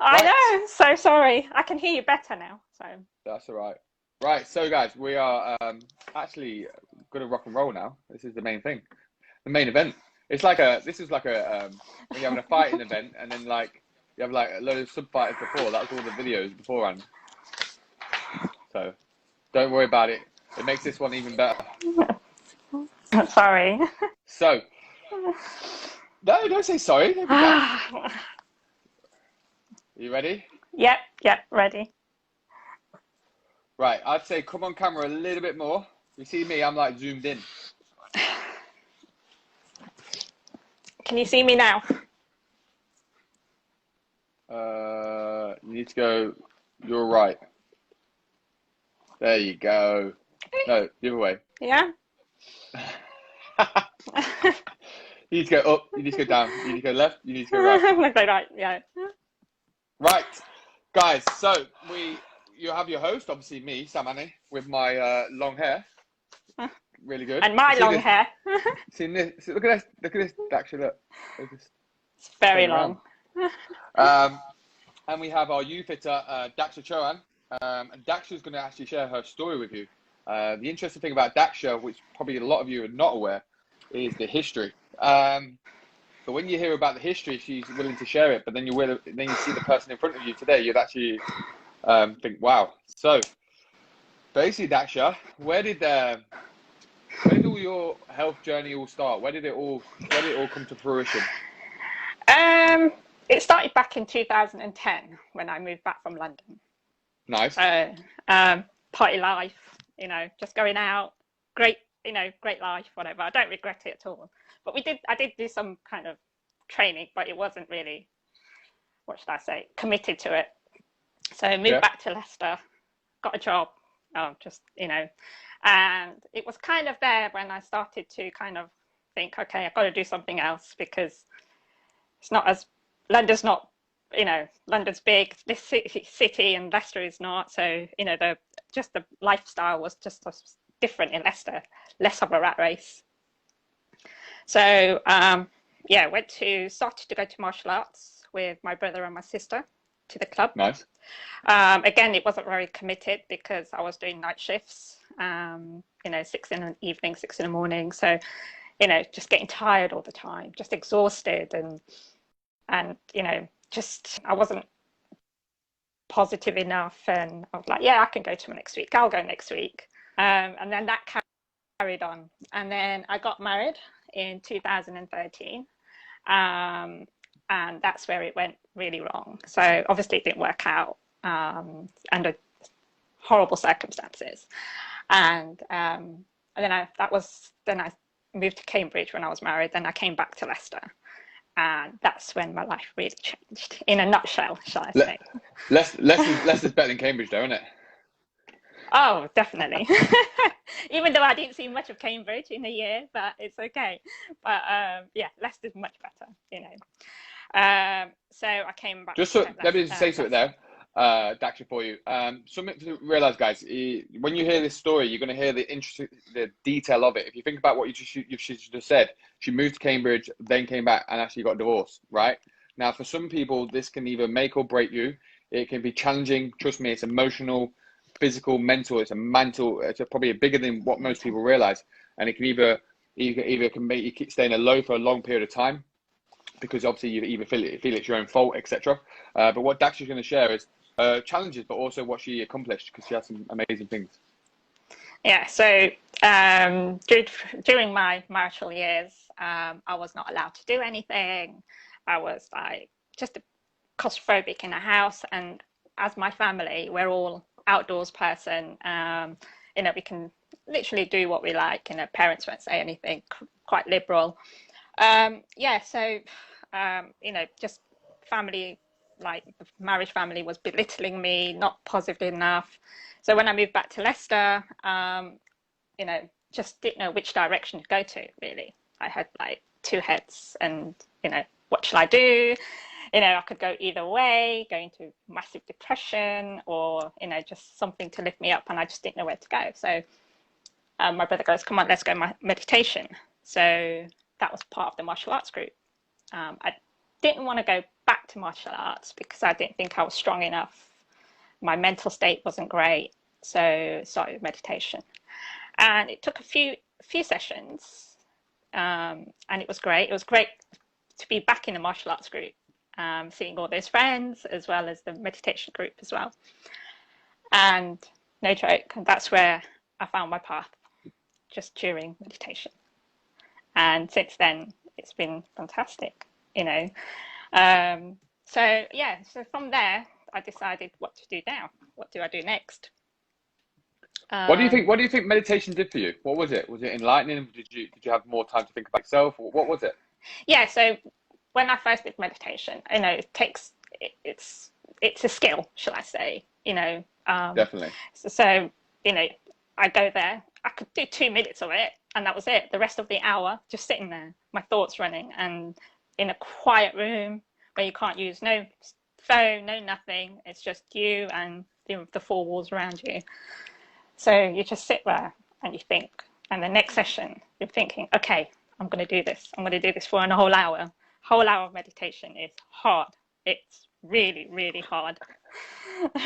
I Right. know, so sorry. I can hear you better now. So That's all right. Right. So, guys, we are actually going to rock and roll now. This is the main thing, the main event. This is like a when you're having a fighting event, and then like you have like a load of sub fighters before. That was all the videos beforehand. So don't worry about it. It makes this one even better. sorry. So no, don't say sorry. Don't be daft. Are you ready? Yep, yep, ready. Right. I'd say come on camera a little bit more. You see me? I'm like zoomed in. Can you see me now? You need to go. You're right. There you go. No, the other way. Yeah. You need to go up, you need to go down, you need to go left, you need to go right. Okay, right, yeah. Right, guys, so you have your host, obviously me, Sam Hanney, with my long hair. Really good. And my See long this? hair. See this? Look at this. Look at this. Actually, look. They just It's very turn around. long. And we have our youth fitter, Daksha Chohan. And Daksha is going to actually share her story with you. The interesting thing about Daksha, which probably a lot of you are not aware, is the history. But when you hear about the history, she's willing to share it. But then then you see the person in front of you today, you'd actually think, "Wow!" So basically, Daksha, where did all your health journey all start? Where did it all come to fruition? Um, it started back in 2010 when I moved back from London. Nice. So, party life, just going out, great, great life, whatever. I don't regret it at all. But I did do some kind of training, but it wasn't really, what should I say, committed to it. So I moved Yeah. back to Leicester, got a job, and it was kind of there when I started to kind of think, okay, I've got to do something else because it's not as, London's not, London's big, this city and Leicester is not. So, the lifestyle was just different in Leicester, less of a rat race. So, yeah, started to go to martial arts with my brother and my sister to the club. Nice. Again, it wasn't very committed because I was doing night shifts, 6 in the evening, 6 in the morning. So, just getting tired all the time, just exhausted and just I wasn't positive enough. And I was like, yeah, I can go to next week. I'll go next week. And then that carried on. And then I got married in 2013. And that's where it went really wrong. So obviously it didn't work out under horrible circumstances. And then I moved to Cambridge when I was married. Then I came back to Leicester. And that's when my life really changed, in a nutshell, shall I say. Leicester's better than Cambridge, though, isn't it? Oh, definitely. Even though I didn't see much of Cambridge in a year, but it's okay. But yeah, Leicester's much better. So I came back Just to so, let me just say something Leicester. there, Daksha, for you. Something to realize, guys. When you hear this story, you're going to hear the detail of it. If you think about what you just said, she moved to Cambridge, then came back, and actually got divorced. Right now, for some people, this can either make or break you. It can be challenging. Trust me, it's emotional, physical, mental. It's a mental. It's probably bigger than what most people realize, and it can either can make you keep staying a low for a long period of time, because obviously you either feel it's your own fault, etc. But what Dax is going to share is challenges, but also what she accomplished, because she has some amazing things. Yeah, so during my marital years, I was not allowed to do anything. I was like just claustrophobic in a house, and as my family, we're all outdoors person. We can literally do what we like. Parents won't say anything. Quite liberal. Yeah, so just family, like the marriage family, was belittling me, not positive enough. So when I moved back to Leicester, just didn't know which direction to go to, really. I had like two heads, and what should I do? I could go either way, go into massive depression, or just something to lift me up, and I just didn't know where to go. So my brother goes, come on, let's go meditation. So that was part of the martial arts group. I didn't want to go back to martial arts because I didn't think I was strong enough. My mental state wasn't great, so started with meditation. And it took a few sessions, and it was great. It was great to be back in the martial arts group, seeing all those friends as well as the meditation group as well. And no joke, that's where I found my path, just during meditation. And since then, it's been fantastic, you know. So yeah, so from there, I decided what to do now. What do I do next? What do you think meditation did for you? What was it? Was it enlightening? Did you have more time to think about yourself? What was it? Yeah, so when I first did meditation, you know, it's a skill, shall I say, you know. Definitely. So, you know, I go there, I could do 2 minutes of it, and that was it. The rest of the hour, just sitting there, my thoughts running, and in a quiet room where you can't use no phone, no nothing. It's just you and the four walls around you. So you just sit there and you think. And the next session, you're thinking, okay, I'm going to do this. I'm going to do this for a whole hour. Whole hour of meditation is hard. It's really, really hard.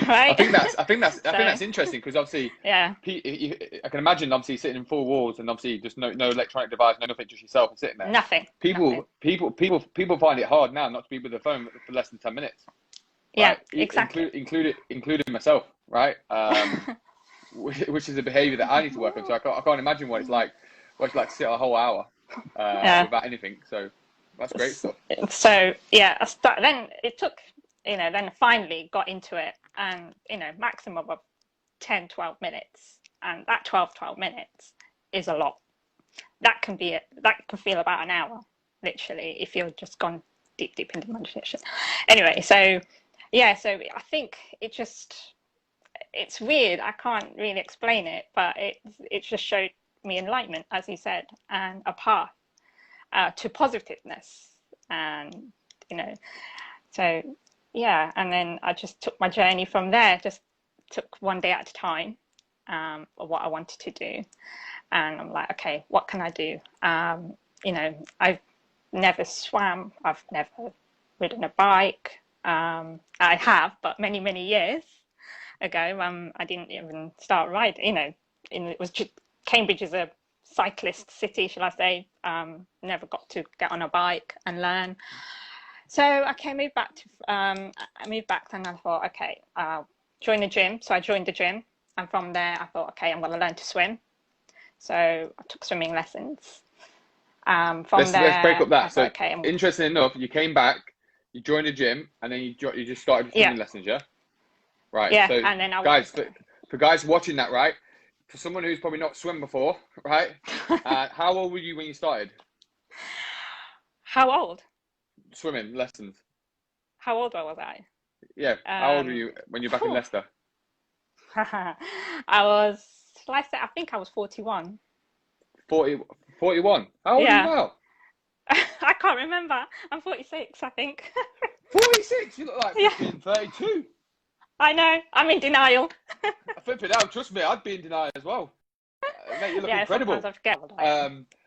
Right? I think that's interesting because obviously, yeah, I can imagine obviously sitting in four walls and obviously just no electronic device, no nothing, just yourself and sitting there. nothing. People find it hard now not to be with the phone for less than 10 minutes. Right? Yeah, exactly. including myself, right? Which is a behaviour that I need to work on. So I can't imagine what it's like to sit a whole hour without anything. So that's great stuff. So yeah, then it took, you know, then finally got into it, and you know, maximum of 10-12 minutes, and that 12 minutes is a lot. That can feel about an hour, literally, if you've just gone deep into meditation. Anyway, so yeah, so I think it's weird. I can't really explain it, but it just showed me enlightenment, as you said, and a path to positiveness, and you know, so yeah, and then I just took my journey from there. Just took one day at a time of what I wanted to do, and I'm like, okay, what can I do? You know, I've never swam. I've never ridden a bike. I have, but many years ago. I didn't even start riding. You know, it was just, Cambridge is a cyclist city, shall I say. Never got to get on a bike and learn. So I moved back and I thought, okay, join the gym. So I joined the gym, and from there I thought, okay, I'm going to learn to swim. So I took swimming lessons. Let's break up that. I thought, So okay, interesting enough, you came back, you joined the gym, and then you just started swimming lessons, yeah? Right. Yeah, so and then guys, for guys watching that, right? For someone who's probably not swum before, right? How old were you when you started? How old? Swimming lessons. How old was I? Yeah. How old were you when you were back in Leicester? I was, I think I was 41. 41. How old are you now? I can't remember. I'm 46, I think. 46? You look like 32. I know. I'm in denial. Flipping out. Trust me, I'd be in denial as well. Mate, you look incredible. Sometimes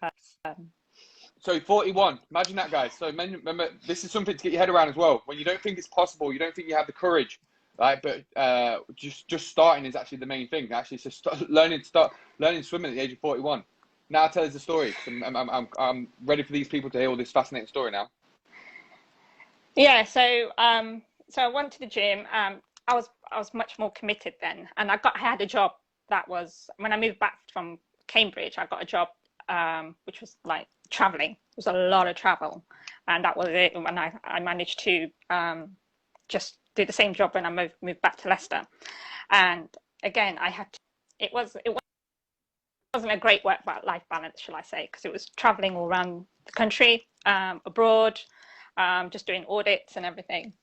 I forget. So 41. Imagine that, guys. So remember, this is something to get your head around as well. When you don't think it's possible, you don't think you have the courage, right? But just starting is actually the main thing. Actually, so start learning swimming at the age of 41. Now tell us the story. I'm ready for these people to hear all this fascinating story now. Yeah. So I went to the gym. I was much more committed then, and I had a job that was, when I moved back from Cambridge, I got a job which was like traveling. It was a lot of travel, and that was it. When I managed to just do the same job when I moved back to Leicester, and again I had to, it wasn't a great work-life balance, shall I say, because it was traveling all around the country, abroad, just doing audits and everything.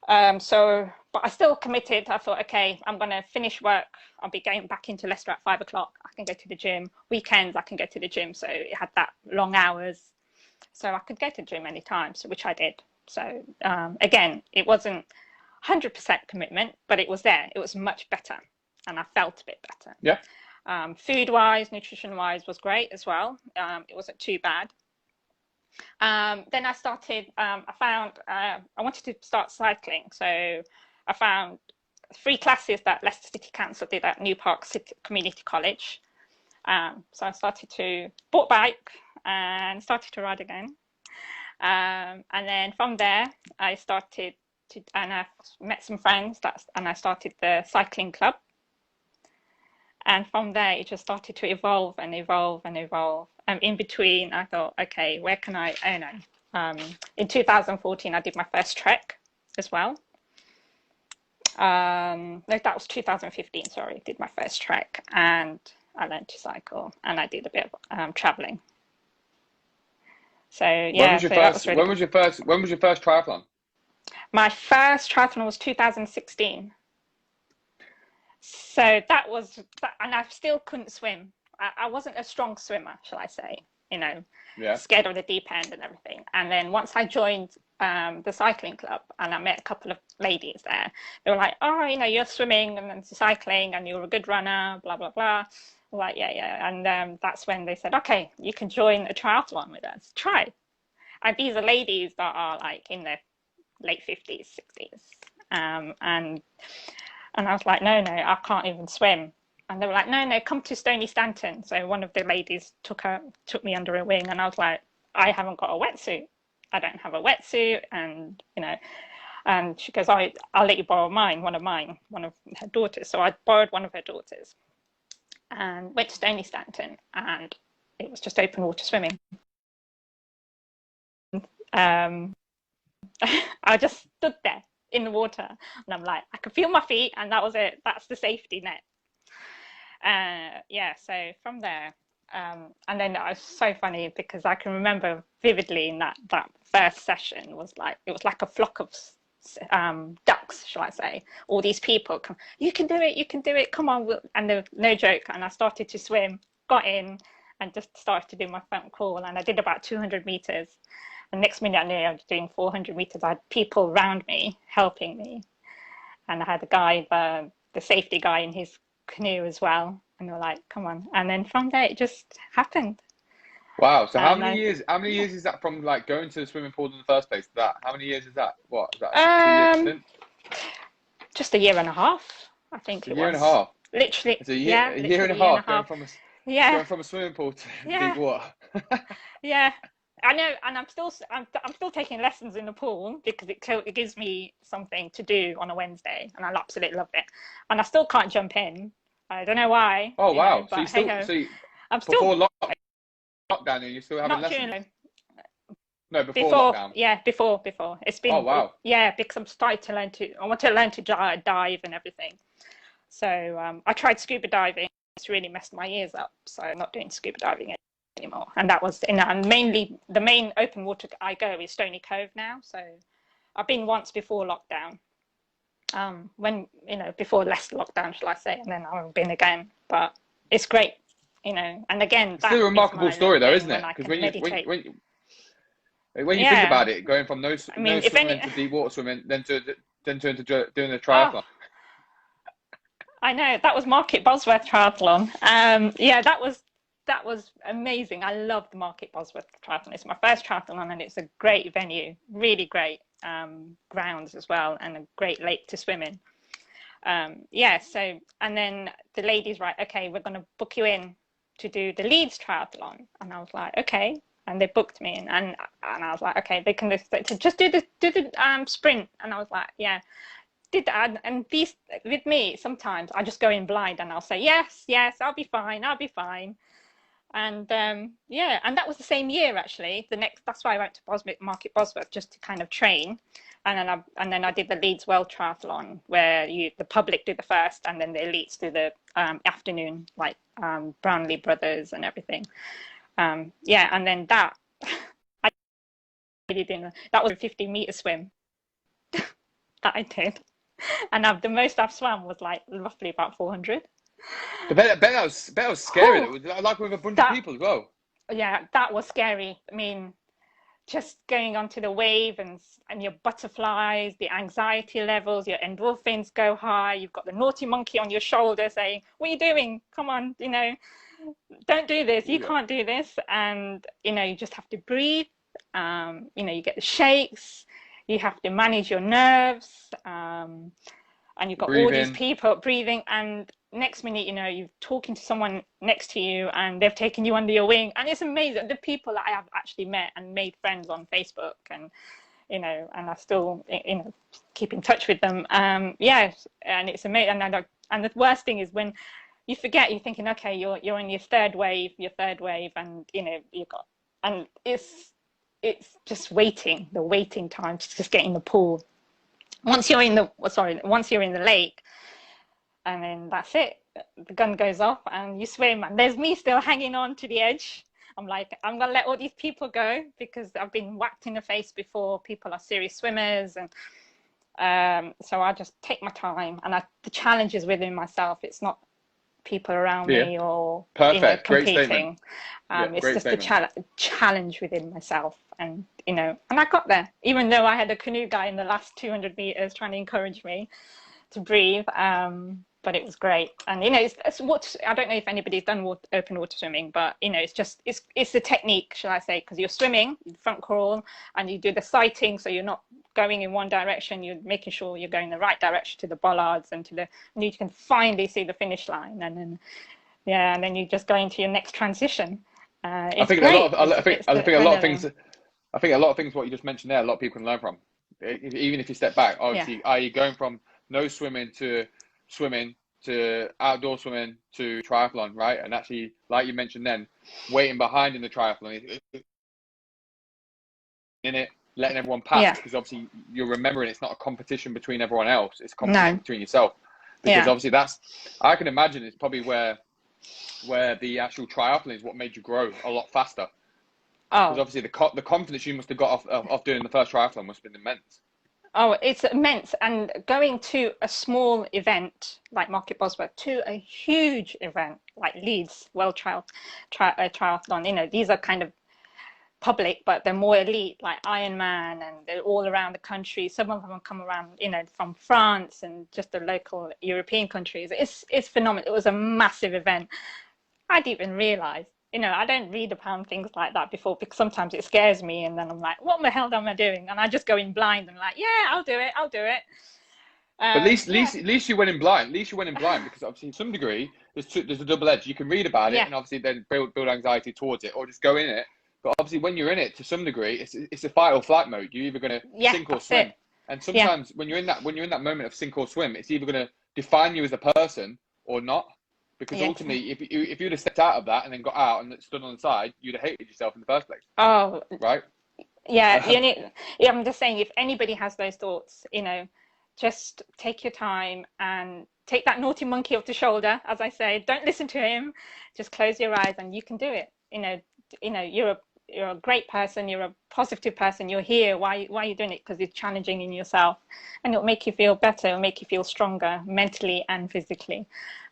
But I still committed. I thought, okay, I'm going to finish work. I'll be going back into Leicester at 5 o'clock. I can go to the gym. Weekends, I can go to the gym. So it had that long hours. So I could go to the gym anytime, which I did. So again, it wasn't 100% commitment, but it was there. It was much better. And I felt a bit better. Yeah. Food-wise, nutrition-wise was great as well. It wasn't too bad. Then I started, I wanted to start cycling. So I found 3 classes that Leicester City Council did at New Park City Community College. So I started to bought a bike and started to ride again. And then from there, I started to, and I met some friends, and I started the cycling club. And from there, it just started to evolve and evolve and evolve. And in between, I thought, okay, where can I know. In 2014, I did my first trek as well. No, that was 2015, sorry, did my first trek. And I learned to cycle, and I did a bit of traveling. So yeah, so that was really when was your first triathlon? My first triathlon was 2016. So that was, and I still couldn't swim. I wasn't a strong swimmer, shall I say, Yeah. scared of the deep end and everything. And then once I joined the cycling club and I met a couple of ladies there, they were like, oh, you're swimming and then cycling and you're a good runner, blah, blah, blah. I'm like, yeah. And that's when they said, okay, you can join a triathlon with us, try. And these are ladies that are like in their late 50s, 60s. And I was like, no, I can't even swim. And they were like, no, come to Stony Stanton. So one of the ladies took me under her wing, and I was like, I haven't got a wetsuit. I don't have a wetsuit, and and she goes, I'll let you borrow one of her daughters. So I borrowed one of her daughters, and went to Stony Stanton, and it was just open water swimming. I just stood there in the water, and I'm like, I could feel my feet, and that was it. That's the safety net. So from there, and then it was so funny because I can remember vividly in that first session it was like a flock of ducks, shall I say. All these people come, you can do it, come on. And there was no joke, and I started to swim, got in, and just started to do my front crawl, and I did about 200 meters. And next minute I knew I was doing 400 meters. I had people around me helping me, and I had a guy, the safety guy, in his canoe as well, and they were like, come on. And then from there it just happened. Wow. So how many years is that from like going to the swimming pool in the first place to that? How many years is that? What is that, a 2 year stint? Just a year and a half, I think it was. A year and a half. Literally. It's a year and a half going from a swimming pool to deep water. Yeah. I know, and I'm still taking lessons in the pool because it gives me something to do on a Wednesday, and I absolutely love it. And I still can't jump in. I don't know why. Oh wow! But I'm still lockdown, you still having lessons? No, before lockdown. Yeah, before. It's been. Oh wow! Yeah, because I'm starting to I want to learn to dive and everything. So I tried scuba diving. It's really messed my ears up. So I'm not doing scuba diving anymore. And that was and mainly the main open water I go is Stony Cove now. So I've been once before lockdown, when before less lockdown, shall I say, and then I haven't been again. But it's great, and again, it's still a remarkable story though, isn't it? Because when you think about it, going from no swimming to deep water swimming, then to doing a triathlon. I know, that was Market Bosworth Triathlon. That was amazing. I love the Market Bosworth Triathlon. It's my first triathlon, and it's a great venue, really great grounds as well, and a great lake to swim in. So, and then the ladies, right, okay, we're going to book you in to do the Leeds Triathlon. And I was like, okay. And they booked me in, and I was like, okay, they can just do the sprint. And I was like, yeah. Did that. And these, with me, sometimes I just go in blind and I'll say, yes, I'll be fine. And and that was the same year actually. That's why I went to Market Bosworth, just to kind of train. And then I did the Leeds World Triathlon, where the public do the first, and then the elites do the afternoon, like Brownlee Brothers and everything. And then that I did that was a 50-meter swim that I did, and the most I've swum was like roughly about 400. I bet that was scary. Like with a bunch of people as well. Yeah, that was scary. I mean, just going onto the wave and your butterflies, the anxiety levels, your endorphins go high. You've got the naughty monkey on your shoulder saying, "What are you doing? Come on, don't do this. You can't do this." And you just have to breathe You know, you get the shakes, you have to manage your nerves, and you've got all these Breathing. people breathing, and next minute, you know, you're talking to someone next to you and they've taken you under your wing. And it's amazing. The people that I have actually met and made friends on Facebook, and, you know, and I still, you know, keep in touch with them. Yeah, and it's amazing. And the worst thing is when you forget, you're thinking, okay, you're in your third wave, and, you know, you've got, and it's just waiting, the waiting time to just get in the pool. Once you're in the, sorry, once you're in the lake, and then that's it. The gun goes off and you swim, and there's me still hanging on to the edge. I'm like, I'm gonna let all these people go because I've been whacked in the face before. People are serious swimmers, and so I just take my time. And the challenge is within myself. It's not people around Yeah. me or, you know, Perfect. Great statement. competing. Yeah, It's great just the statement. challenge within myself, and, you know, and I got there. Even though I had a canoe guy in the last 200 meters trying to encourage me to breathe. But it was great. And, you know, it's what, I don't know if anybody's done open water swimming, but, you know, it's just, it's the technique, shall I say, because you're swimming, front crawl, and you do the sighting, so you're not going in one direction, you're making sure you're going the right direction to the bollards and and you can finally see the finish line. And then, yeah, and then you just go into your next transition. I It's think a lot great. of I think It's I the think a lot of things adrenaline. I think a lot of things what you just mentioned there, a lot of people can learn from. Even if you step back, Yeah. obviously, are you going from no swimming to outdoor swimming to triathlon, right? And actually, like you mentioned then, waiting behind in the triathlon, in it, letting everyone pass, Yeah. because obviously you're remembering it's not a competition between everyone else, it's a competition No. between yourself. Because Yeah. obviously I can imagine it's probably where the actual triathlon is what made you grow a lot faster. Because Oh, obviously the confidence you must have got off doing the first triathlon must have been immense. Oh, it's immense. And going to a small event like Market Bosworth to a huge event like Leeds World Triathlon, you know, these are kind of public, but they're more elite, like Ironman, and they're all around the country. Some of them come around, you know, from France and just the local European countries. It's phenomenal. It was a massive event. I didn't even realize. You know, I don't read about things like that before because sometimes it scares me, and then I'm like, what the hell am I doing? And I just go in blind and like, yeah, I'll do it, I'll do it. But at least, at Yeah, least, at least you went in blind. At least you went in blind because obviously, to some degree, there's a double edge. You can read about it yeah, and obviously then build anxiety towards it, or just go in it. But obviously, when you're in it, to some degree, it's a fight or flight mode. You're either going to yeah, sink or that's it. swim. And Yeah, sometimes when you're in that moment of sink or swim, it's either going to define you as a person or not. Because yeah. ultimately, if you'd have stepped out of that and then got out and stood on the side, you'd have hated yourself in the first place, Oh, right? yeah. Um, Yeah, I'm just saying, if anybody has those thoughts, you know, just take your time and take that naughty monkey off the shoulder, as I say. Don't listen to him. Just close your eyes, and you can do it. You know, you're a great person. You're a positive person. You're here. Why are you doing it? Because it's challenging in yourself, and it'll make you feel better. It'll make you feel stronger mentally and physically,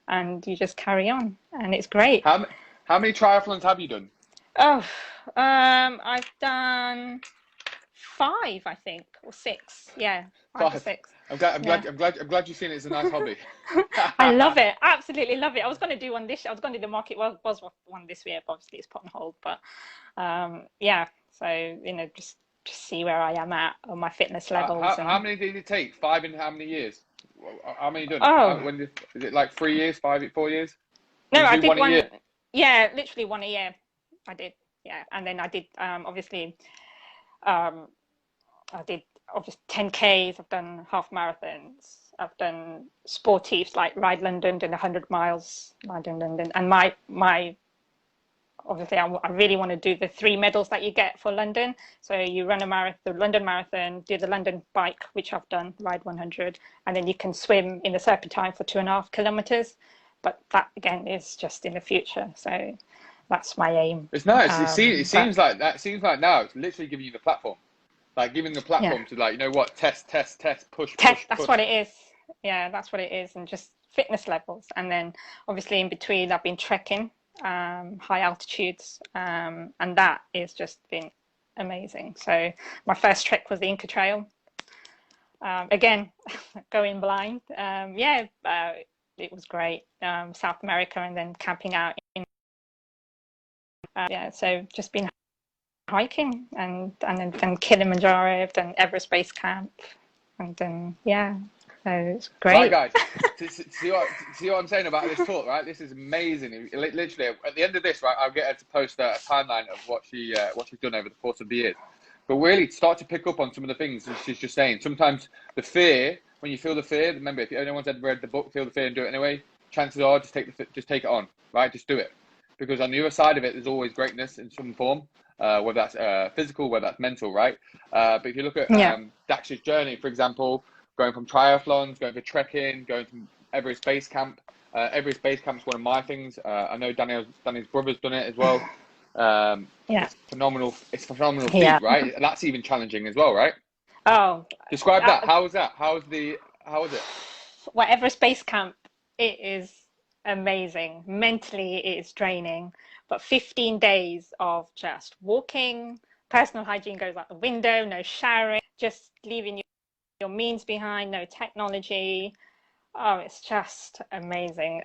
and you just carry on, and it's great. how how many triathlons have you done? Oh, I've done five, I think, or six. Yeah, 5 or 6. 5. I'm glad. I'm Yeah. glad. I'm glad. I'm glad you've seen it as a nice hobby. I love it. Absolutely love it. I was going to do one this. I was going to do the Market was one this year, but obviously it's put on hold. But yeah. So, you know, just see where I am at on my fitness levels. How And many did it take? 5 in how many years? How many done? oh Is it like 3 years, 4 years? Did no, you I do did one a one. year? Yeah, literally one a year. I did. Yeah, and then I did obviously um, I did obviously 10Ks. I've done half marathons. I've done sportives like Ride London, done 100 miles, Ride in London. And my obviously, I really want to do the 3 medals that you get for London. So you run a marathon, the London Marathon, do the London Bike, which I've done, Ride 100, and then you can swim in the Serpentine for 2.5 kilometers. But that again is just in the future. So that's my aim. It's nice. It But seems like that. It seems like now it's literally giving you the platform, like giving the yeah, platform to, like, you know what, test, push, push, that's push. what it is. Yeah, that's what it is, and just fitness levels. And then obviously in between, I've been trekking high altitudes, and that has just been amazing. So my first trek was the Inca Trail. Again, going blind. Yeah, it was great. South America, and then camping out in. Yeah, so just been hiking, and then Kilimanjaro, then Everest Base Camp, and then yeah, so it's Right, great. guys. See what I'm saying about this talk, right? This is amazing. Literally, at the end of this, right, I'll get her to post a timeline of what she's done over the course of the years. But really, start to pick up on some of the things that she's just saying. Sometimes the fear, when you feel the fear, remember, if anyone's ever read the book, Feel the Fear and Do It Anyway, chances are just take it on, right? Just do it, because on the other side of it, there's always greatness in some form, whether that's physical, whether that's mental, right? But if you look at Yeah, Daksha's journey, for example, going from triathlons, going for trekking, going from Everest Base Camp. Everest Base Camp is one of my things. I know Danny's brother's done it as well. yeah, It's phenomenal. It's a phenomenal yeah. feat, right? That's even challenging as well, right? Oh, Describe that. uh, How was that? How was it? whatever space camp, it is amazing. Mentally, it is draining. But 15 days of just walking, personal hygiene goes out the window, no showering, just leaving your means behind, no technology. Oh, it's just amazing.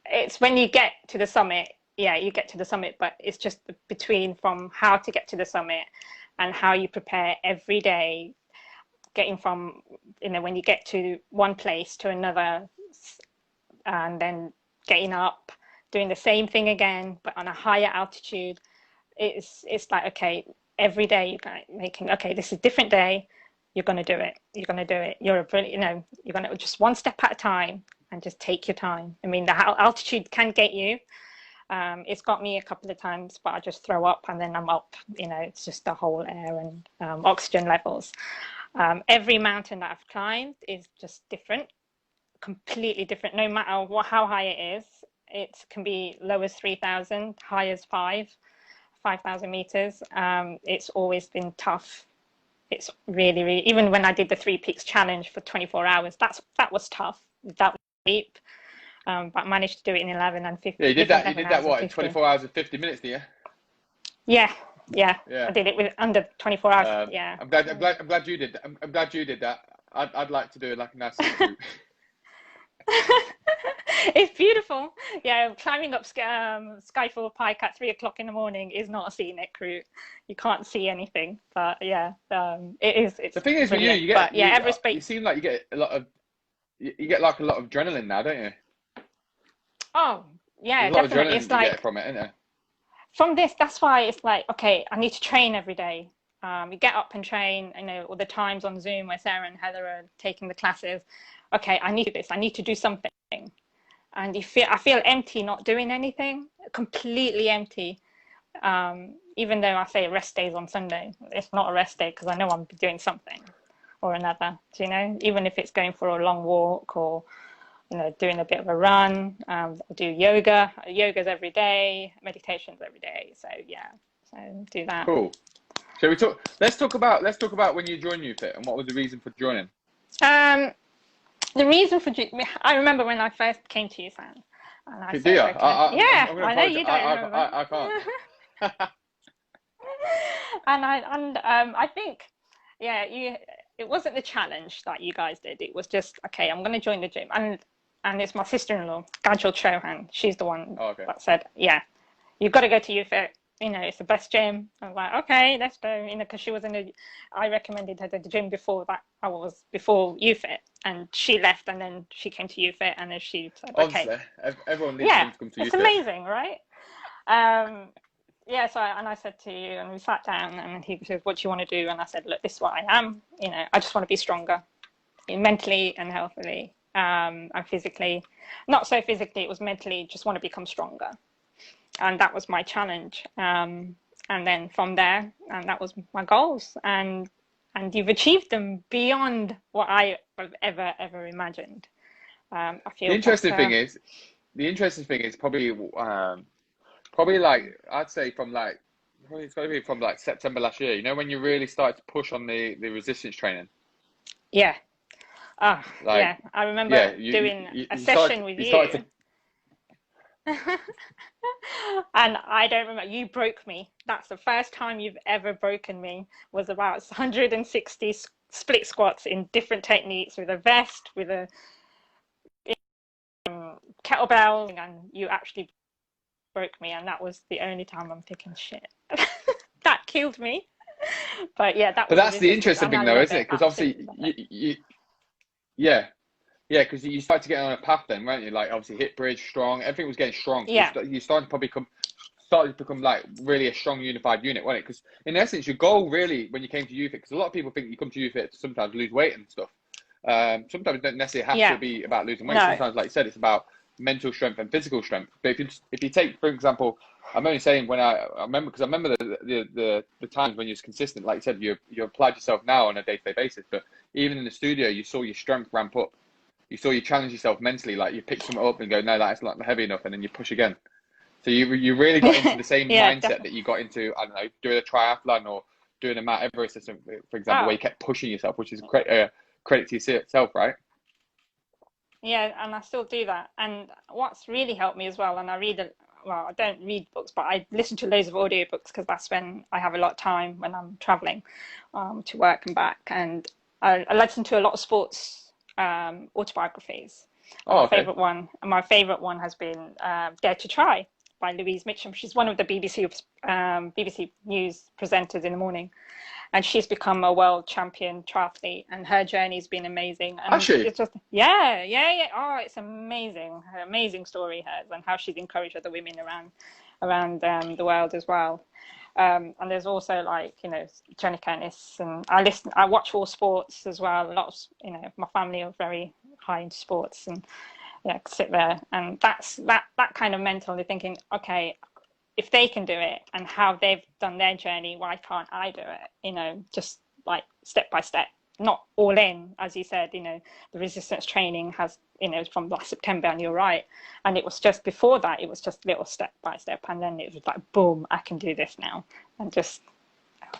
It's when you get to the summit, yeah, you get to the summit, but it's just between from how to get to the summit and how you prepare every day, getting from, when you get to one place to another, and then getting up, doing the same thing again, but on a higher altitude. It's like, okay, every day you're like making, okay, this is a different day. You're going to do it. You're going to do it. You're a brilliant, you're going to just one step at a time and just take your time. I mean, the altitude can get you. It's got me a couple of times, but I just throw up and then I'm up. It's just the whole air and oxygen levels. Every mountain that I've climbed is just different, completely different, no matter how high it is. It can be low as 3,000, high as 5,000 meters. It's always been tough. It's really, really, even when I did the Three Peaks challenge for 24 hours, that was tough. That was deep. But I managed to do it in 11 and 50, Yeah, you did within that. You 11 did that hours and what in 50. 24 hours and 50 minutes, did you? Yeah, yeah. I Yeah. did it with under 24 hours. Yeah. I'm glad you did that. I'm glad you did that. I'd like to do it like a nice scenic route. It's beautiful. Yeah, climbing up Skyfall Pike at 3 o'clock in the morning is not a scenic route. You can't see anything, but yeah, it is. The It's thing is with you, brilliant. But yeah, Everest you Base. seem like you get a lot of you get like a lot of adrenaline now, don't you? Oh, yeah, There's a lot of definitely. adrenaline It's that you get like from it, isn't there? from this. That's why it's like, okay, I need to train every day. You get up and train. All the times on Zoom where Sarah and Heather are taking the classes. Okay, I need this. I need to do something. And I feel empty not doing anything, completely empty. Even though I say rest days on Sunday, it's not a rest day because I know I'm doing something or another. Do you know? Even if it's going for a long walk or doing a bit of a run, do yoga. Yoga's every day, meditation's every day. So yeah, so do that. Cool. Shall we talk? Let's talk about when you joined UFIT and what was the reason for joining. Um, the reason for I remember when I first came to you, Sam, and I Do said, you? okay, I'm yeah, going to I know apologize. you don't remember. I can't. I think, yeah, it wasn't the challenge that you guys did. It was just, okay, I'm going to join the gym, and it's my sister-in-law, Daksha Chohan. She's the one Oh, okay. that said, yeah, you've got to go to UFIT. It's the best gym. I was like, okay, let's go. Because she was I recommended her to the gym before that. I was before UFIT, and she left, and then she came to UFIT, and then she said, okay, Obviously, everyone needs yeah, them to come to it's UFIT. amazing, right? Um, yeah, so I said to you, and we sat down, and he said, "What do you want to do?" And I said, "Look, this is what I am. I just want to be stronger, mentally and healthily, and physically. Not so physically; it was mentally. Just want to become stronger, and that was my challenge. And then from there, and that was my goals, and you've achieved them beyond what I have ever imagined. I The feel interesting thing better. is, probably probably like I'd say probably it's got to be from like September last year. You know when you really started to push on the resistance training. Yeah. Ah, Like yeah. I yeah, remember doing a you started session with you started you. And I don't remember, you broke me. That's the first time you've ever broken me, was about 160 split squats in different techniques with a vest, with a kettlebell, and you actually broke me. And that was the only time I'm thinking, shit. killed me. But yeah, that But was the that's the resistance, interesting and thing, I though, love isn't it. it? Because Absolutely obviously, love it. yeah, yeah, because you started to get on a path then, weren't you? Like obviously, hip bridge, strong, everything was getting strong. So Yeah, you started to probably started to become like really a strong unified unit, wasn't it? Because in essence, your goal really when you came to youth, because a lot of people think you come to youth to sometimes lose weight and stuff. Sometimes it don't necessarily have to yeah, be about losing weight. no, Sometimes, like you said, it's about mental strength and physical strength. But if you take, for example, I'm only saying when I remember because I remember the times when you was consistent. Like you said, you applied yourself now on a day-to-day basis. But even in the studio, you saw your strength ramp up. You saw you challenge yourself mentally. Like you pick something up and go, no, that's not heavy enough, and then you push again. So you really got into the same yeah, mindset definitely. that you got into, I don't know, doing a triathlon or doing a Mount Everest system, for example, where Oh, you kept pushing yourself, which is credit to yourself, right? yeah, and I still do that. And what's really helped me as well, and well, I don't read books, but I listen to loads of audiobooks because that's when I have a lot of time when I'm traveling to work and back. And I listen to a lot of sports autobiographies. And Oh, okay. my favorite one has been Dare to Try by Louise Mitchum. She's one of the BBC News presenters in the morning, and she's become a world champion triathlete, and her journey's been amazing. And Actually, it's just, yeah. Oh, it's amazing. Her amazing story, hers, and how she's encouraged other women around the world as well. And there's also like, Jenny Curtis, and I watch all sports as well. A lot of, my family are very high into sports, and yeah, sit there, and that kind of mentally thinking, okay, if they can do it and how they've done their journey, why can't I do it? Just like step by step, not all in, as you said. The resistance training has, from last September, and you're right. And it was just before that, it was just little step by step, and then it was like, boom, I can do this now, and just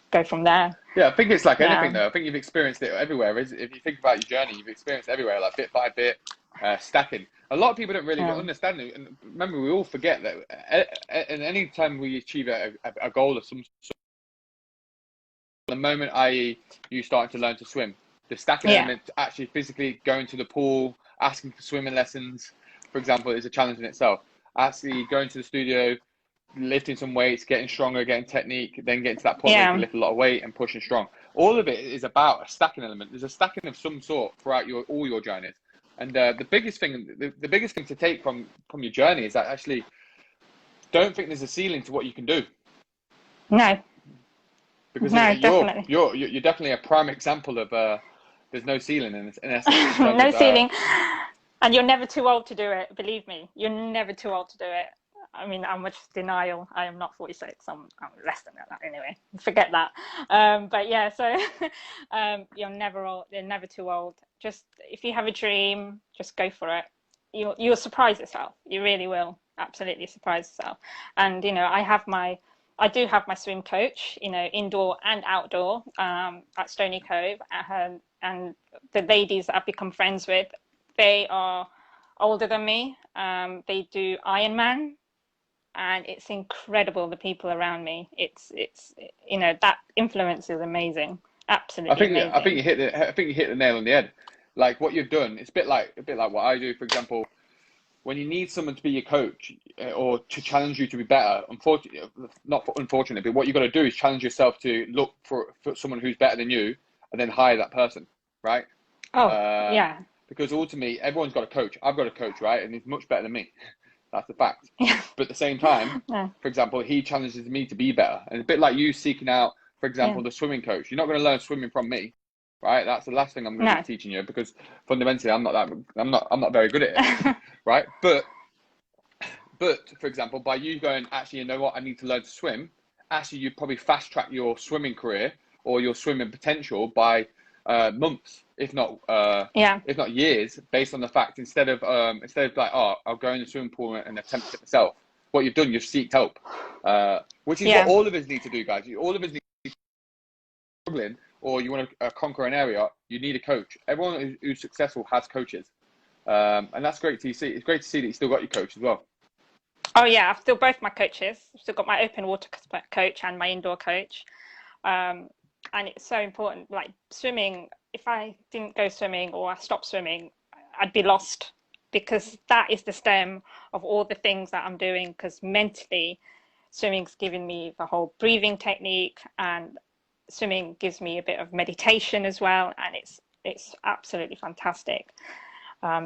go from there. yeah, I think it's like anything Yeah, though. I think you've experienced it everywhere. If you think about your journey, you've experienced it everywhere, like bit by bit, stacking. A lot of people don't really yeah, understand it. And remember, we all forget that at any time we achieve a goal of some sort, the moment, i.e., you starting to learn to swim, the stacking yeah, element, actually physically going to the pool, asking for swimming lessons, for example, is a challenge in itself. Actually going to the studio, lifting some weights, getting stronger, getting technique, then getting to that point where you can yeah. lift a lot of weight and pushing strong. All of it is about a stacking element. There's a stacking of some sort throughout all your journeys. And the biggest thing to take from your journey is that actually don't think there's a ceiling to what you can do, No, because no, definitely. you're definitely a prime example of there's no ceiling in essence in terms No of ceiling. And you're never too old to do it. Believe me, you're never too old to do it. I mean, how much denial? I am not 46. I'm less than that anyway. Forget that. But yeah, so you're never old. You're never too old. Just if you have a dream, just go for it. You'll surprise yourself. You really will. Absolutely surprise yourself. And I do have my swim coach, indoor and outdoor, at Stony Cove, and the ladies that I've become friends with, they are older than me. They do Ironman, and it's incredible, the people around me. That influence is amazing, absolutely I think amazing. you hit the nail on the head. Like what you've done, it's a bit like what I do, for example. When you need someone to be your coach or to challenge you to be better, unfortunately, not unfortunately, but what you've got to do is challenge yourself to look for someone who's better than you and then hire that person, right? Oh, Um, yeah. because ultimately, everyone's got a coach. I've got a coach, right? And he's much better than me. That's the fact. Yeah. But at the same time, No, for example, he challenges me to be better. And it's a bit like you seeking out, for yeah. example, the swimming coach. You're not going to learn swimming from me, right? That's the last thing I'm going to be No. teaching you because fundamentally, I'm not very good at it, right? But for example, by you going, actually, you know what, I need to learn to swim, actually, you probably fast track your swimming career or your swimming potential by months, Yeah. if not years, based on the fact instead of like, oh, I'll go in the swimming pool and attempt it myself. What you've done, you've sought help, which is what Yeah. all of us need to do, guys. All of us need to be struggling, or you want to conquer an area, you need a coach. Everyone who's successful has coaches, and that's great to see. It's great to see that you still got your coach as well. Oh, yeah. I've still both my coaches. I've still got my open water coach and my indoor coach. Um, and it's so important. Like swimming, if I didn't go swimming or I stopped swimming, I'd be lost, because that is the stem of all the things that I'm doing. Because mentally, swimming's given me the whole breathing technique, and swimming gives me a bit of meditation as well, and it's absolutely fantastic.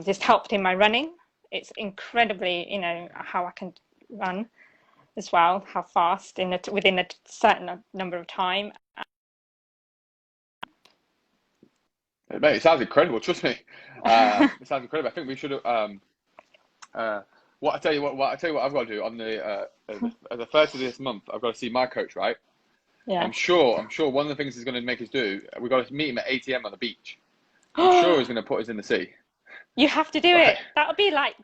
This helped in my running. It's incredibly, how I can run as well, how fast within a certain number of time. Mate, it sounds incredible. Trust me, it sounds incredible. I think we should have. What I tell you what I've got to do on the first of this month. I've got to see my coach, right? Yeah. I'm sure one of the things he's going to make us do. We've got to meet him at 8 a.m. on the beach. I'm sure he's going to put us in the sea. You have to do Right. it. That would be like,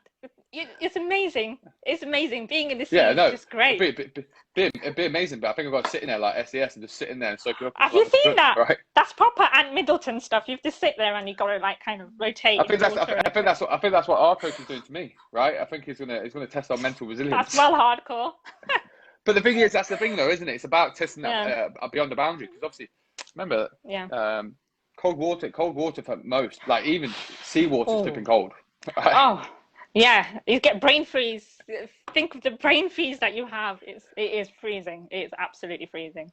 it's amazing. It's amazing. Being in the sea Yeah, is no, just great. it'd be amazing. But I think I've got to sit in there like SDS and just sit in there and soak it up. Have you seen that? Right? That's proper Ant Middleton stuff. You have to sit there and you got to like kind of rotate. I think that's what our coach is doing to me, right? I think he's gonna test our mental resilience. That's well hardcore. But the thing is, that's the thing though, isn't it? It's about testing Yeah. that beyond the boundary. Because obviously, remember, Yeah. cold water for most, like even seawater is Oh. flipping cold. Right? Oh, yeah. You get brain freeze. Think of the brain freeze that you have. It is freezing. It is absolutely freezing.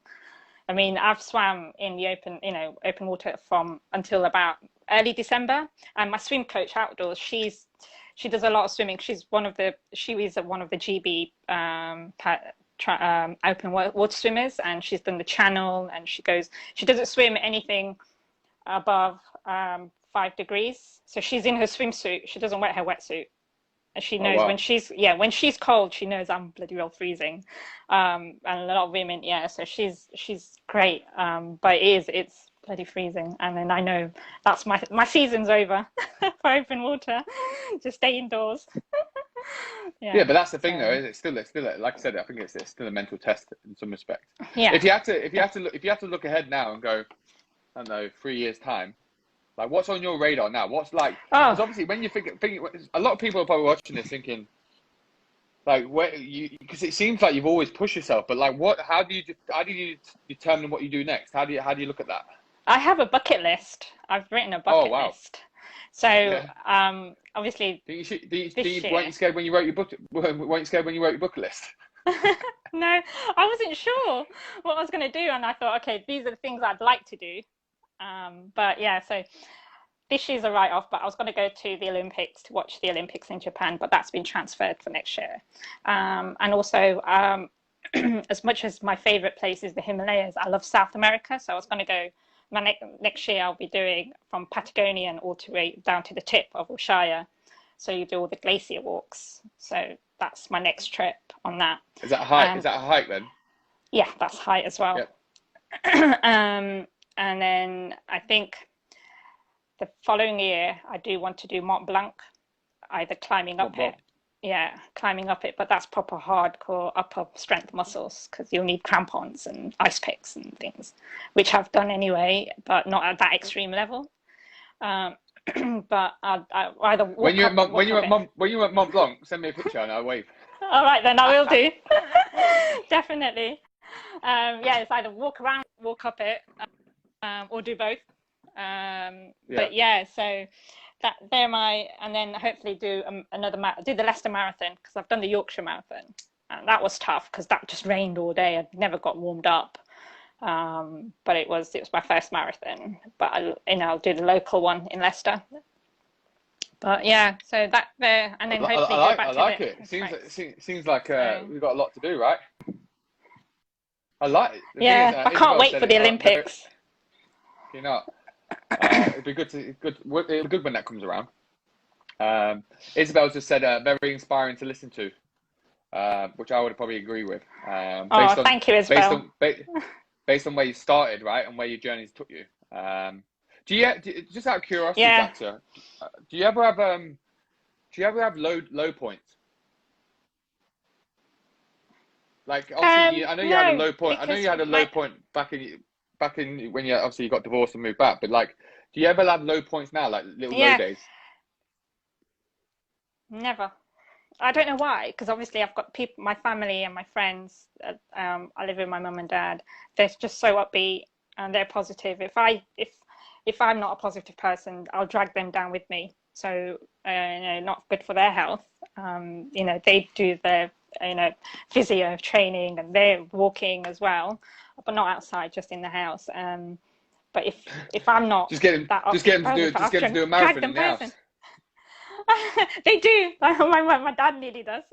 I mean, I've swam in the open water from until about early December, and my swim coach outdoors, she does a lot of swimming. She is one of the GB open water swimmers, and she's done the channel, and she doesn't swim anything above 5 degrees. So she's in her swimsuit. She doesn't wear her wetsuit. And she knows when she's cold, she knows I'm bloody well freezing. And a lot of women, so she's great. But it's bloody freezing. And then I know that's my season's over for open water. Just stay indoors. Yeah, but that's the thing though. It's still like I said. I think it's still a mental test in some respect. Yeah. If you have to look ahead now and go, I don't know, 3 years time. Like, what's on your radar now? What's like? Because obviously, when you think, a lot of people are probably watching this thinking, like, because it seems like you've always pushed yourself, but like, how do you determine what you do next? How do you look at that? I have a bucket list. I've written a bucket list. So, obviously, weren't you scared when you wrote your book? Weren't you scared when you wrote your bucket list? No, I wasn't sure what I was going to do, and I thought, okay, these are the things I'd like to do. But yeah, so this year's a write-off, but I was going to go to the Olympics to watch the Olympics in Japan, but that's been transferred for next year. And also, as much as my favorite place is the Himalayas, I love South America, so I was going to go. Next year, I'll be doing from Patagonia and all the way down to the tip of Ushuaia. So you do all the glacier walks. So that's my next trip on that. Is that a hike? Is that a hike then? Yeah, that's height as well. Yep. And then I think the following year, I do want to do Mont Blanc, either climbing up it. Yeah, climbing up it, but that's proper hardcore upper strength muscles because you'll need crampons and ice picks and things, which I've done anyway, but not at that extreme level. But I either walk when you're at Mont Blanc, send me a picture and I'll wave. All right, then I will do. Definitely. It's either walk around, walk up it, or do both. But yeah, so they're and then hopefully do do the Leicester Marathon because I've done the Yorkshire Marathon, and that was tough because that just rained all day. I never got warmed up, but it was my first marathon. But I'll do the local one in Leicester. But yeah, so that there, and then hopefully go back to I like it. Seems like we've got a lot to do, right? I like it. I can't wait for the Olympics. It'd be it'll be good when that comes around. Isabel just said very inspiring to listen to, which I would probably agree with. Thank you, Isabel. Based on where you started, right, and where your journeys took you. Just out of curiosity, Daksha, do you ever have low points? Like obviously, I know you had a low point. I know you had a low point back in when you obviously got divorced and moved back. But like, do you ever have low points now, like little low days? Never. I don't know why, because obviously I've got people, my family and my friends. I live with my mum and dad. They're just so upbeat and they're positive. If I'm not a positive person, I'll drag them down with me. So not good for their health. They do their physio training, and they're walking as well, but not outside, just in the house. But if I'm not that just get upbeat him to do person, it. Just get him to do a drag marathon in them the house. person. They do. My dad nearly does.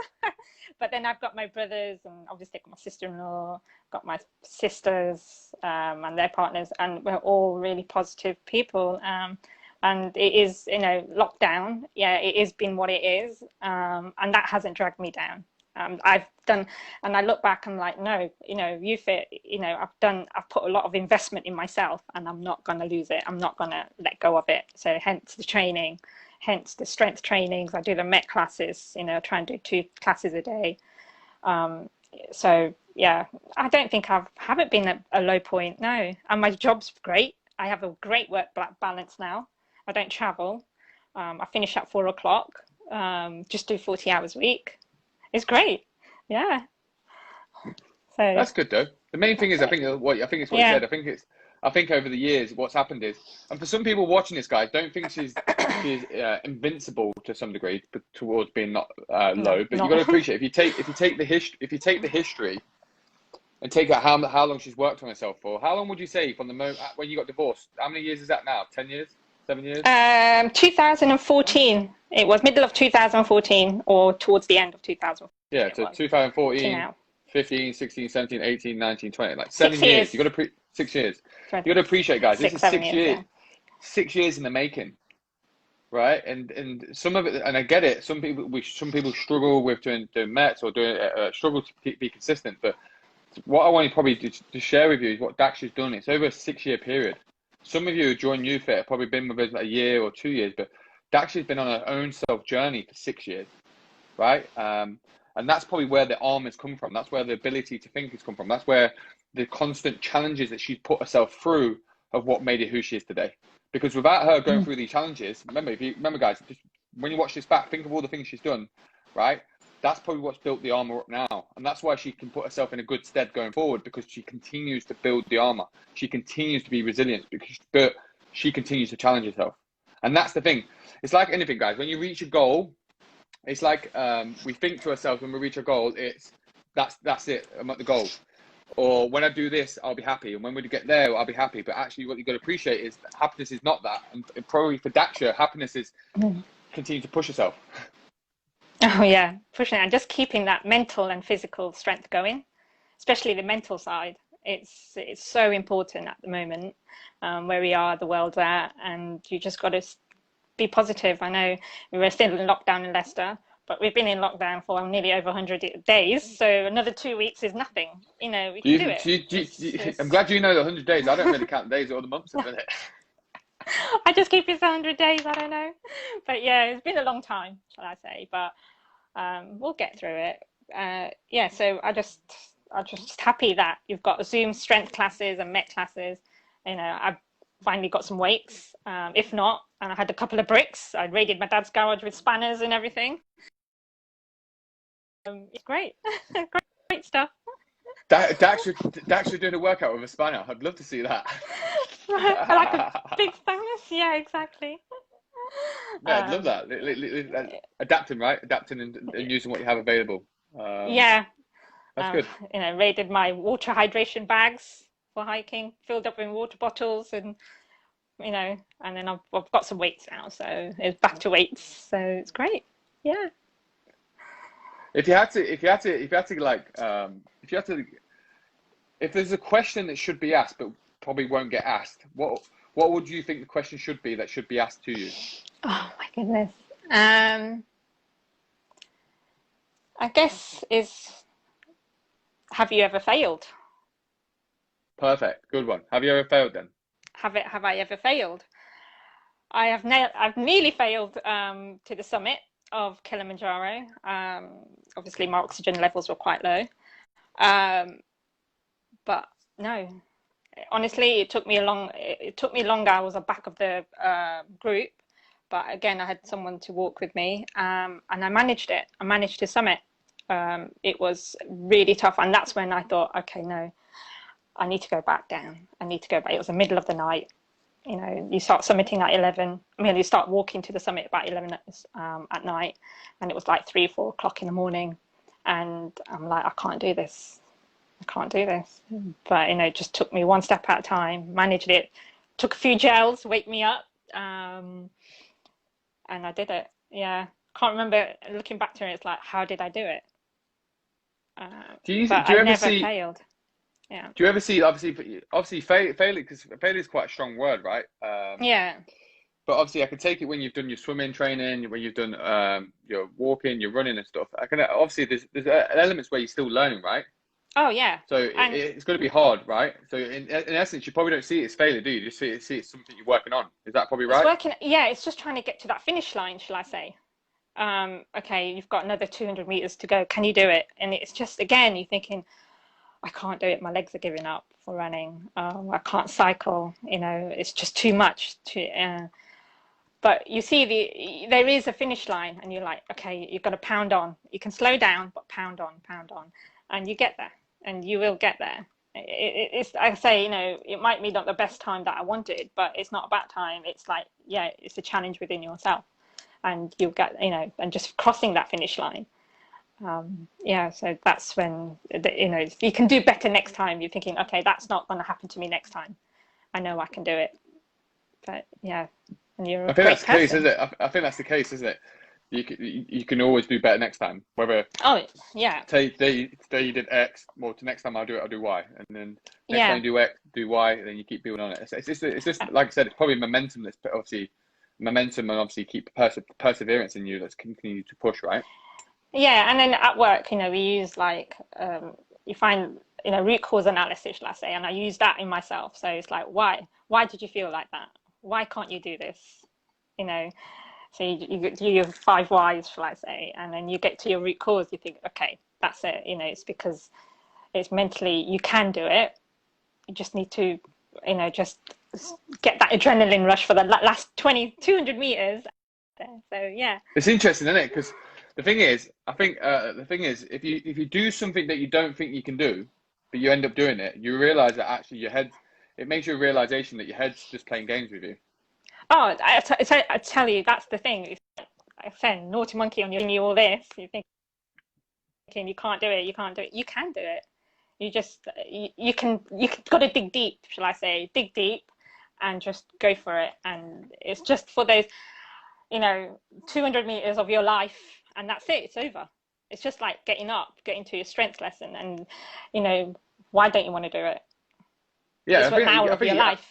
But then I've got my brothers, and obviously got my sister-in-law, got my sisters, and their partners, and we're all really positive people. And it is, lockdown. Yeah, it has been what it is, and that hasn't dragged me down. I've done, and I look back and I'm like, no, UFIT, I've put a lot of investment in myself, and I'm not going to lose it. I'm not going to let go of it. So hence the training, hence the strength trainings. I do the MET classes, try and do 2 classes a day. So yeah, I don't think haven't been at a low point, no. And my job's great. I have a great work balance now. I don't travel. I finish at 4 o'clock. Just do 40 hours a week. It's great. Yeah. So That's good though. The main thing is, that's I it. think it's what you Yeah. said. I think over the years, what's happened is, and for some people watching this, guy, don't think she's invincible to some degree, but towards being not No, low. But you got to not. appreciate if you take the history and take out how long she's worked on herself for. How long would you say from the moment when you got divorced? How many years is that now? 10 years? 7 years? 2014. It was middle of 2014 or towards the end of 2014 Yeah, it so was to 2014, now. 15, 16, 17, 18, 19, 20, like 6 7 years. You got years. to 6 years. You got to appreciate, guys. This Six, is seven six years, years, yeah. 6 years in the making, right? And some of it, and I get it. Some people struggle with doing Mets or doing struggle to be consistent. But what I want to probably to share with you is what Daksha's done. It's over a 6 year period. Some of you who joined UFIT have probably been with us like a year or 2 years, but Daksha's been on her own self journey for 6 years, right? And that's probably where the arm has come from. That's where the ability to think has come from. That's where the constant challenges that she's put herself through of what made it who she is today. Because without her going through these challenges, remember guys, just when you watch this back, think of all the things she's done, right? That's probably what's built the armor up now. And that's why she can put herself in a good stead going forward, because she continues to build the armor. She continues to be resilient, but she continues to challenge herself. And that's the thing. It's like anything, guys. When you reach a goal, it's like we think to ourselves when we reach a goal, it's that's it, I'm at the goal. Or when I do this, I'll be happy. And when we get there, I'll be happy. But actually, what you've got to appreciate is that happiness is not that. And probably for Daksha, happiness is continue to push yourself. Oh yeah, pushing it and just keeping that mental and physical strength going, especially the mental side. It's so important at the moment, where we are, the world's at, and you just got to be positive. I know we're still in lockdown in Leicester, but we've been in lockdown for nearly over 100 days. So another 2 weeks is nothing. We can do it. I'm glad you know the 100 days. I don't really count the days or the months at the minute. I just keep it 100 days. I don't know, but yeah, it's been a long time, shall I say? But we'll get through it. Yeah, so I'm just happy that you've got Zoom strength classes and MET classes. I've finally got some weights. If not, and I had a couple of bricks. I raided my dad's garage with spanners and everything. It's great, great stuff. Daksha doing a workout with a spanner. I'd love to see that. I like a big spanners. Yeah, exactly. No, I'd love that. Adapting, right? Adapting and using what you have available. Yeah, That's good. raided my water hydration bags for hiking, filled up in water bottles, and and then I've got some weights now, so it's back to weights, so it's great. Yeah. If you had to if there's a question that should be asked but probably won't get asked, what would you think the question should be that should be asked to you? Oh my goodness. I guess have you ever failed? Perfect. Good one. Have you ever failed then? Have I ever failed? I've nearly failed to the summit of Kilimanjaro. Obviously, my oxygen levels were quite low, but no. Honestly, it took me longer. I was at the back of the group, but again, I had someone to walk with me, and I managed it. I managed to summit. It was really tough, and that's when I thought, okay, no, I need to go back down. I need to go back. It was the middle of the night. You start summiting at 11. I mean, you start walking to the summit about 11 at night, and it was like 3, 4 o'clock in the morning. And I'm like, I can't do this. I can't do this. But, it just took me one step at a time, managed it, took a few gels, wake me up, and I did it. Yeah. Can't remember looking back to it, it's like, how did I do it? But Do I you ever never see failed. Yeah. obviously failure, because failure is quite a strong word, right? Yeah. But obviously I can take it when you've done your swimming training, when you've done your walking, your running and stuff. I can obviously there's elements where you're still learning, right? Oh, yeah. So And it's going to be hard, right? So in essence, you probably don't see it as failure, do you? You just see it's something you're working on. Is that probably it's right? working. Yeah. It's just trying to get to that finish line, shall I say? Okay, you've got another 200 meters to go. Can you do it? And it's just, again, you're thinking, I can't do it. My legs are giving up for running. I can't cycle. It's just too much. But you see, there is a finish line, and you're like, okay, you've got to pound on. You can slow down, but pound on, and you get there, and you will get there. It's, I say, it might be not the best time that I wanted, but it's not about time. It's like, yeah, it's a challenge within yourself, and you'll get, and just crossing that finish line. Yeah, so that's when, you can do better next time. You're thinking, okay, that's not going to happen to me next time. I know I can do it. But yeah, and you're a I think great that's the case, person. isn't it? I think that's the case, isn't it? You can always do better next time. Whether Oh, yeah, today you did X, well, to next time I'll do Y, and then next time yeah. you do X, do Y, and then you keep building on it. It's just like I said, it's probably momentum that's obviously momentum and obviously keep perseverance in you that's continue to push, right? Yeah, and then at work, we use like, you find, root cause analysis, let's say, and I use that in myself. So it's like, why? Why did you feel like that? Why can't you do this? You know, so you do your five whys, shall I say, and then you get to your root cause. You think, okay, that's it. It's because it's mentally, you can do it. You just need to, just get that adrenaline rush for the last 200 meters. So yeah. It's interesting, isn't it? Because the thing is, I think the thing is, if you do something that you don't think you can do, but you end up doing it, you realize that actually your head, it makes you a realization that your head's just playing games with you. Oh, I tell you, that's the thing. It's like I said, naughty monkey on you all this. You're thinking you can't do it, you can't do it. You can do it. You just you got to dig deep, shall I say? Dig deep and just go for it. And it's just for those, 200 meters of your life, and that's it. It's over. It's just like getting up, getting to your strengths lesson, and you know why don't you want to do it? Yeah, It's an hour of your life.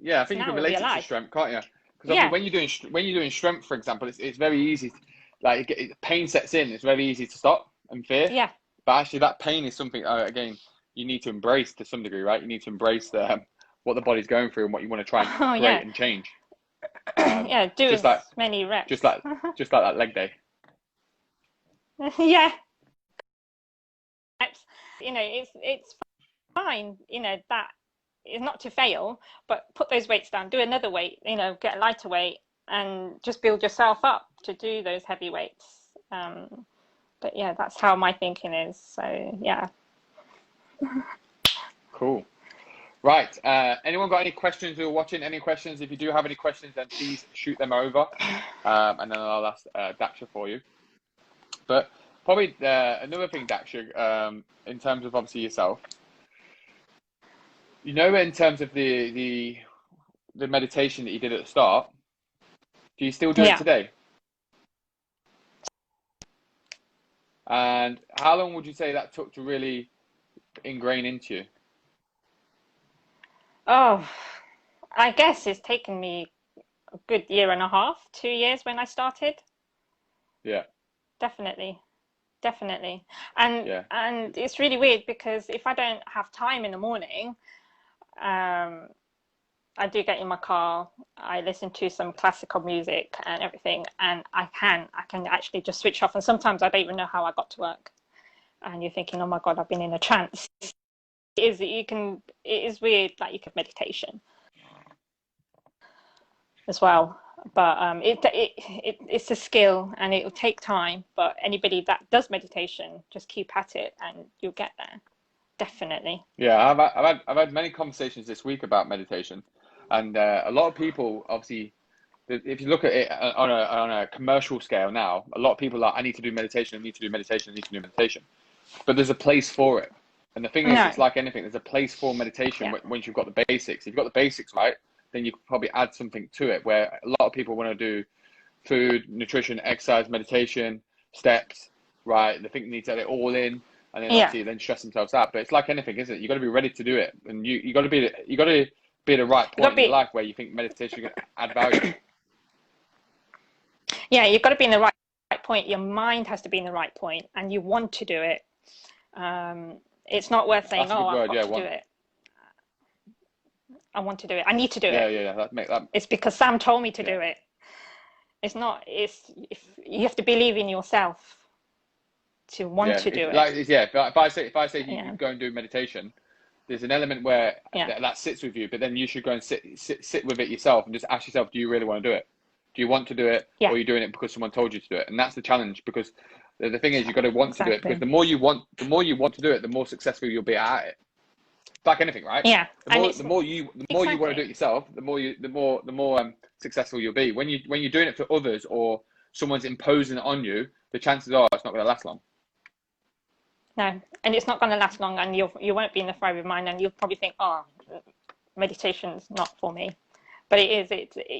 yeah, I It's think an you can hour of your relate it to life. strength, can't you? Because obviously Yeah. when you're doing strength, for example, it's very easy. Like pain sets in, it's very easy to stop and fear. Yeah. But actually, that pain is something again you need to embrace to some degree, right? You need to embrace what the body's going through and what you want to try and Oh create yeah. and change. Yeah. Do Just as like many just reps. like just like that leg day. Yeah. It's fine. That is not to fail, but put those weights down. Do another weight. Get a lighter weight and just build yourself up to do those heavy weights. But yeah, that's how my thinking is. So yeah. Cool. Right. Anyone got any questions who are watching? Any questions? If you do have any questions, then please shoot them over, and then I'll ask Daksha for you. But probably another thing, Daksha, in terms of obviously yourself, in terms of the meditation that you did at the start, do you still do it Yeah. today? And how long would you say that took to really ingrain into you? Oh, I guess it's taken me a good year and a half, 2 years when I started. Yeah, Definitely. Definitely. And yeah, and it's really weird because if I don't have time in the morning, um, I do get in my car, I listen to some classical music and everything, and I can actually just switch off. And sometimes I don't even know how I got to work. And you're thinking, oh my God, I've been in a trance. It is weird, like you could meditation as well. But it's a skill and it will take time. But anybody that does meditation, just keep at it and you'll get there. Definitely. yeah. I've had many conversations this week about meditation, and a lot of people obviously if you look at it on a commercial scale now, a lot of people are, I need to do meditation, I need to do meditation, I need to do meditation. But there's a place for it. And the thing is, No. it's like anything, there's a place for meditation once you've got the basics. If you've got the basics right, then you can probably add something to it, where a lot of people want to do food, nutrition, exercise, meditation, steps, right? They think they need to add it all in, and then Yeah. obviously then stress themselves out. But it's like anything, isn't it? You got to be ready to do it, and you got to be at the right point in your life where you think meditation can add value. Yeah, you've got to be in the right point. Your mind has to be in the right point, and you want to do it. It's not worth saying, "Oh, I've got to do it. I want to do it. I need to do it." Yeah. It's because Sam told me to do it. It's not. If you have to believe in yourself to want to do it. If I say you go and do meditation, there's an element where that sits with you, but then you should go and sit with it yourself and just ask yourself, do you really want to do it? Do you want to do it, or are you doing it because someone told you to do it? And that's the challenge, because the thing is, you've got to want to do it, because the more you want to do it, the more successful you'll be at it. It's like anything, right? Yeah. The more you want to do it yourself, the more successful you'll be. When you're doing it for others, or someone's imposing it on you, the chances are it's not going to last long. No, and it's not going to last long, and you won't be in the frame of mind, and you'll probably think, "Oh, meditation's not for me." But it is.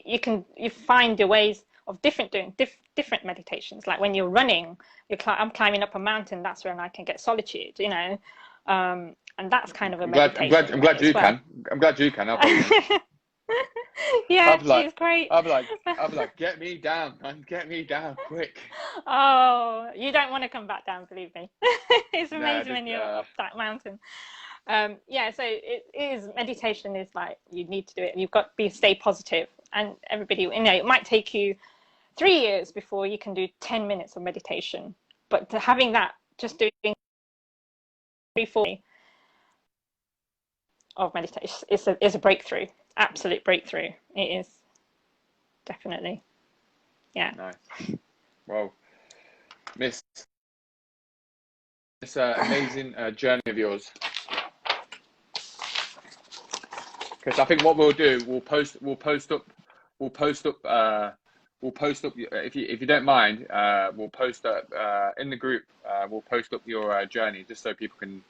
You find the ways of doing different meditations. Like when you're running, I'm climbing up a mountain. That's when I can get solitude, and that's kind of a meditation. I'm glad you can. I'm glad you can. Yeah, she's great. I'll be like, get me down, man. Get me down quick. Oh, you don't want to come back down, believe me. It's amazing when you're up that mountain. So it is, meditation is like, you need to do it, and you've got to stay positive. And everybody, it might take you 3 years before you can do 10 minutes of meditation, but having that, just doing 3-4 of meditation is a breakthrough, absolute breakthrough. It is, definitely. Yeah. Nice. Well, Miss, this amazing journey of yours. Because I think what we'll do, we'll post up if you don't mind, we'll post up in the group. We'll post up your journey, just so people can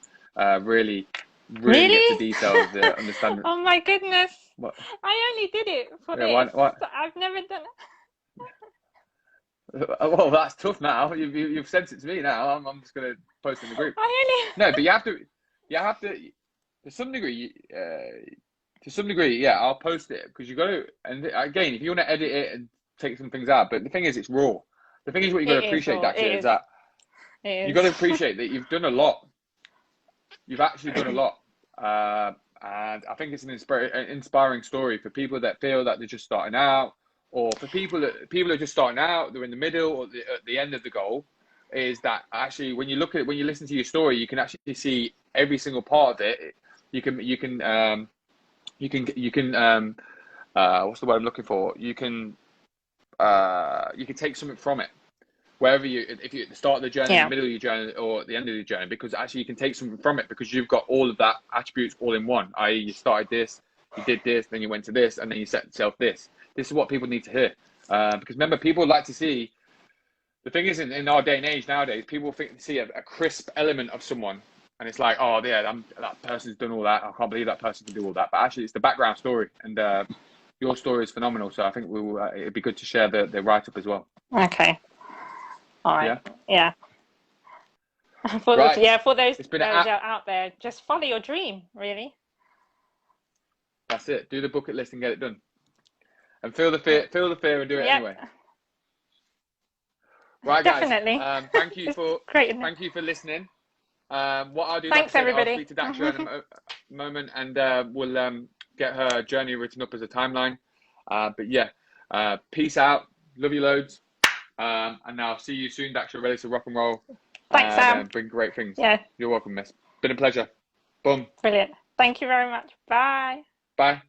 really get to details, understand. Oh my goodness! What? I only did it for this. I've never done it. Well, that's tough now. You've sent it to me now. I'm just gonna post it in the group. No, but you have to to some degree. I'll post it, because you got to. And again, if you want to edit it and take some things out, but the thing is, it's raw. The thing is, what you got to appreciate, Daksha, is that you got to appreciate that you've done a lot. You've actually done a lot, and I think it's an inspiring story for people that feel that they're just starting out, or for people are just starting out, they're in the middle or at the end of the goal. Is that actually, when you listen to your story, you can actually see every single part of it. You can what's the word I'm looking for? You can take something from it, wherever if you're at the start of the journey, the middle of your journey, or at the end of the journey, because actually you can take something from it, because you've got all of that attributes all in one. I.e., you started this, you did this, then you went to this, and then you set yourself this. This is what people need to hear, because remember, people like to see. The thing is, in our day and age nowadays, people see a crisp element of someone. And it's like, oh, yeah, that person's done all that. I can't believe that person can do all that. But actually, it's the background story. And your story is phenomenal. So I think it'd be good to share the write-up as well. Okay. All right. Yeah. For those out there, just follow your dream, really. That's it. Do the bucket list and get it done. And feel the fear and do it anyway. Right, guys. Definitely. Thank you for listening. What I'll do, thanks everybody. I'll speak to Daksha in a moment, and we'll get her journey written up as a timeline. But yeah, peace out. Love you loads. And I'll see you soon, Daksha. Ready to rock and roll. Thanks, Sam. Bring great things. Yeah. You're welcome, miss. Been a pleasure. Boom. Brilliant. Thank you very much. Bye. Bye.